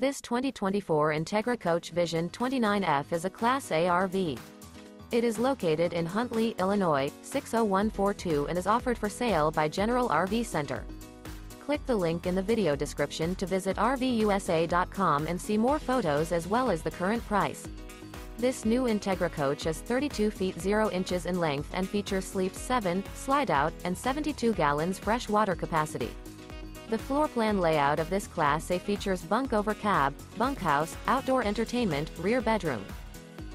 This 2024 Entegra Coach Vision 29F is a Class A RV. It is located in Huntley, Illinois, 60142 and is offered for sale by General RV Center. Click the link in the video description to visit RVUSA.com and see more photos as well as the current price. This new Entegra Coach is 32 feet 0 inches in length and features sleeps 7, slide-out, and 72 gallons fresh water capacity. The floor plan layout of this Class A features Bunk Over Cab, Bunkhouse, outdoor entertainment, rear bedroom.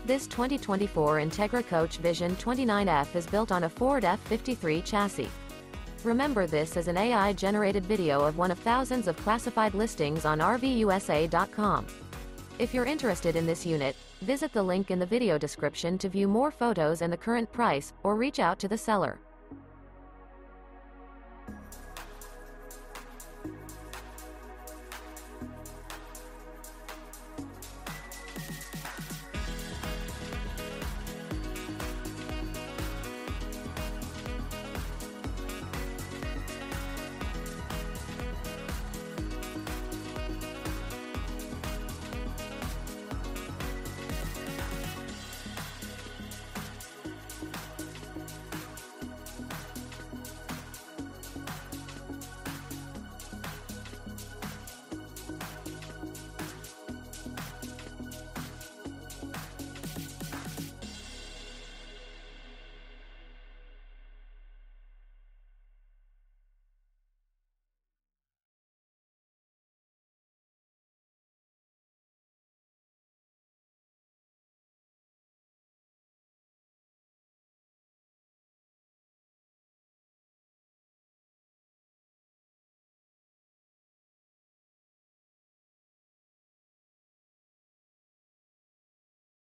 This 2024 Entegra Coach Vision 29F is built on a Ford F53 chassis. Remember, this is an AI-generated video of one of thousands of classified listings on RVUSA.com. If you're interested in this unit, visit the link in the video description to view more photos and the current price, or reach out to the seller.